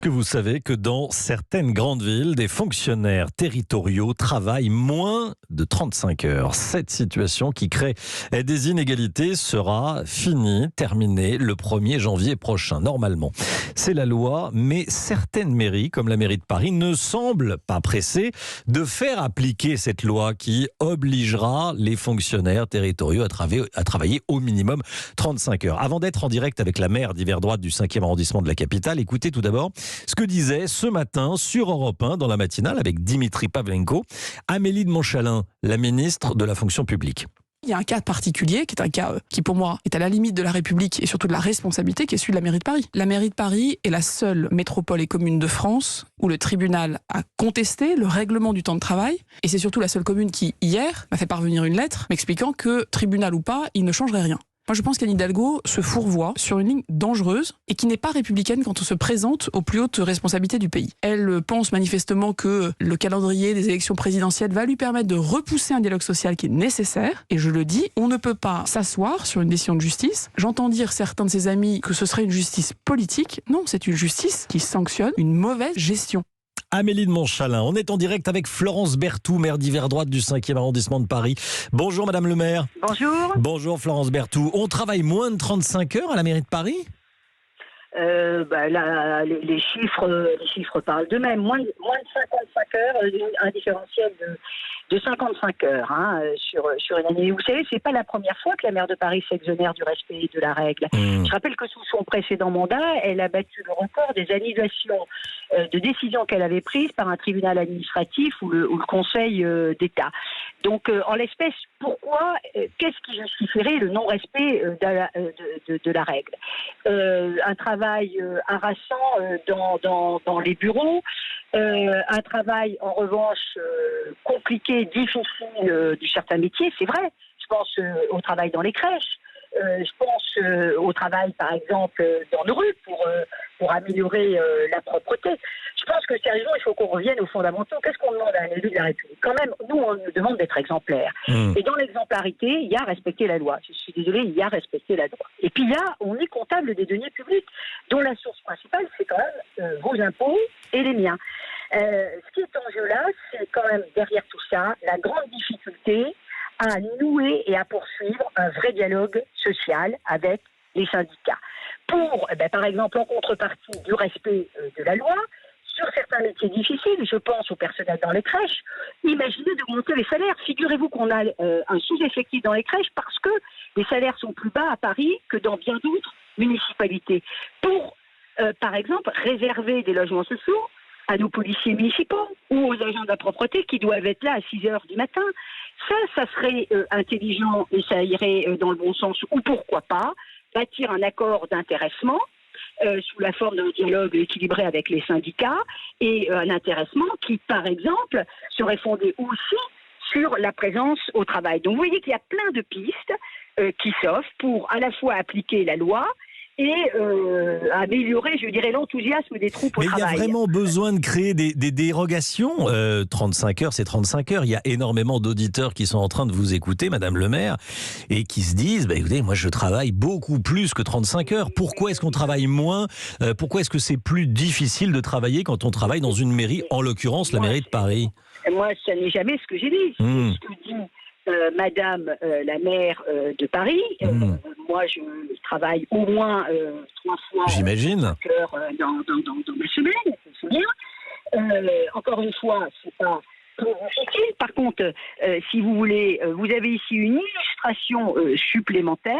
Que vous savez que dans certaines grandes villes, des fonctionnaires territoriaux travaillent moins de 35 heures. Cette situation qui crée des inégalités sera terminée le 1er janvier prochain, normalement. C'est la loi, mais certaines mairies, comme la mairie de Paris, ne semblent pas pressées de faire appliquer cette loi qui obligera les fonctionnaires territoriaux à travailler au minimum 35 heures. Avant d'être en direct avec la maire d'hiver droite du 5e arrondissement de la capitale, écoutez tout d'abord ce que disait ce matin sur Europe 1 dans la matinale avec Dimitri Pavlenko, Amélie de Montchalin, la ministre de la fonction publique. Il y a un cas particulier qui est un cas qui pour moi est à la limite de la République et surtout de la responsabilité qui est celui de la mairie de Paris. La mairie de Paris est la seule métropole et commune de France où le tribunal a contesté le règlement du temps de travail et c'est surtout la seule commune qui hier m'a fait parvenir une lettre m'expliquant que tribunal ou pas, il ne changerait rien. Moi, je pense qu'Anne Hidalgo se fourvoie sur une ligne dangereuse et qui n'est pas républicaine quand on se présente aux plus hautes responsabilités du pays. Elle pense manifestement que le calendrier des élections présidentielles va lui permettre de repousser un dialogue social qui est nécessaire. Et je le dis, on ne peut pas s'asseoir sur une décision de justice. J'entends dire certains de ses amis que ce serait une justice politique. Non, c'est une justice qui sanctionne une mauvaise gestion. Amélie de Montchalin, on est en direct avec Florence Berthoud, maire d'hiver droite du 5e arrondissement de Paris. Bonjour Madame le maire. Bonjour. Bonjour Florence Berthoud. On travaille moins de 35 heures à la mairie de Paris ? Là, les chiffres parlent d'eux-mêmes. Moins de 55 heures, un différentiel de 55 heures sur une année. Vous savez, c'est pas la première fois que la maire de Paris s'exonère du respect de la règle. Je rappelle que sous son précédent mandat, elle a battu le record des annulations de décisions qu'elle avait prises par un tribunal administratif ou le Conseil d'État. Donc, en l'espèce, pourquoi, qu'est-ce qui justifierait le non-respect de la règle ? Un travail harassant dans les bureaux, un travail en revanche compliqué, difficile de certains métiers, c'est vrai. Je pense au travail dans les crèches. Je pense au travail, par exemple, dans nos rues pour améliorer la propreté. Je pense que sérieusement, il faut qu'on revienne aux fondamentaux. Qu'est-ce qu'on demande à un élu de la République ? Quand même, nous, on nous demande d'être exemplaires. Et dans l'exemplarité, il y a respecter la loi. Je suis désolée, il y a respecter la loi. Et puis là, on est comptable des deniers publics, dont la source principale, c'est quand même vos impôts et les miens. Ce qui est en jeu là, c'est quand même, derrière tout ça, la grande difficulté à nouer et à poursuivre un vrai dialogue social avec les syndicats. Pour, par exemple, en contrepartie du respect de la loi, sur certains métiers difficiles, je pense au personnel dans les crèches, imaginez d'augmenter les salaires. Figurez-vous qu'on a un sous-effectif dans les crèches parce que les salaires sont plus bas à Paris que dans bien d'autres municipalités. Pour, par exemple, réserver des logements sociaux à nos policiers municipaux ou aux agents de la propreté qui doivent être là à 6 heures du matin. Ça serait intelligent et ça irait dans le bon sens. Ou pourquoi pas bâtir un accord d'intéressement sous la forme d'un dialogue équilibré avec les syndicats et un intéressement qui, par exemple, serait fondé aussi sur la présence au travail. Donc vous voyez qu'il y a plein de pistes qui s'offrent pour à la fois appliquer la loi et améliorer, je dirais, l'enthousiasme des troupes au travail. Mais il y a vraiment besoin de créer des dérogations. 35 heures, c'est 35 heures. Il y a énormément d'auditeurs qui sont en train de vous écouter, Madame le maire, et qui se disent, écoutez, moi je travaille beaucoup plus que 35 heures. Pourquoi est-ce qu'on travaille moins ? Pourquoi est-ce que c'est plus difficile de travailler quand on travaille dans une mairie, en l'occurrence la mairie de Paris ? Moi, ça n'est jamais ce que j'ai dit. C'est ce que dit Madame la maire de Paris. Moi, je travaille au moins 3 fois 5 heures dans ma semaine, c'est bien. Encore une fois, c'est pas trop difficile. Par contre, si vous voulez, vous avez ici une illustration supplémentaire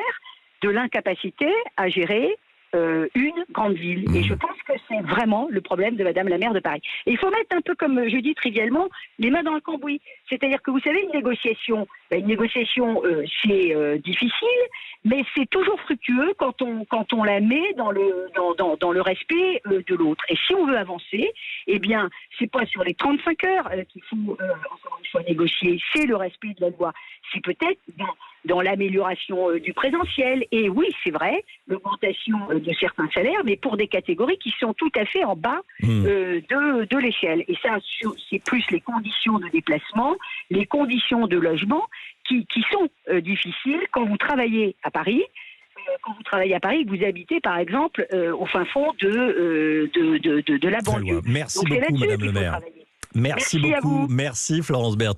de l'incapacité à gérer une grande ville. Et je pense que c'est vraiment le problème de Madame la maire de Paris. Et il faut mettre un peu, comme je dis trivialement, les mains dans le cambouis. C'est-à-dire que vous savez, une négociation, c'est difficile, mais c'est toujours fructueux quand on la met dans le respect de l'autre. Et si on veut avancer, eh bien, c'est pas sur les 35 heures qu'il faut encore une fois négocier, c'est le respect de la loi. C'est peut-être dans l'amélioration du présentiel. Et oui, c'est vrai, l'augmentation de certains salaires, mais pour des catégories qui sont tout à fait en bas de l'échelle. Et ça, c'est plus les conditions de déplacement, les conditions de logement qui sont difficiles. Quand vous travaillez à Paris, quand vous travaillez à Paris, vous habitez par exemple au fin fond de la Très banlieue. loin. Merci Donc, c'est beaucoup, là-dessus Madame qu'il le faut maire. travailler. Merci Merci à beaucoup. vous. Merci, Florence Berthoud.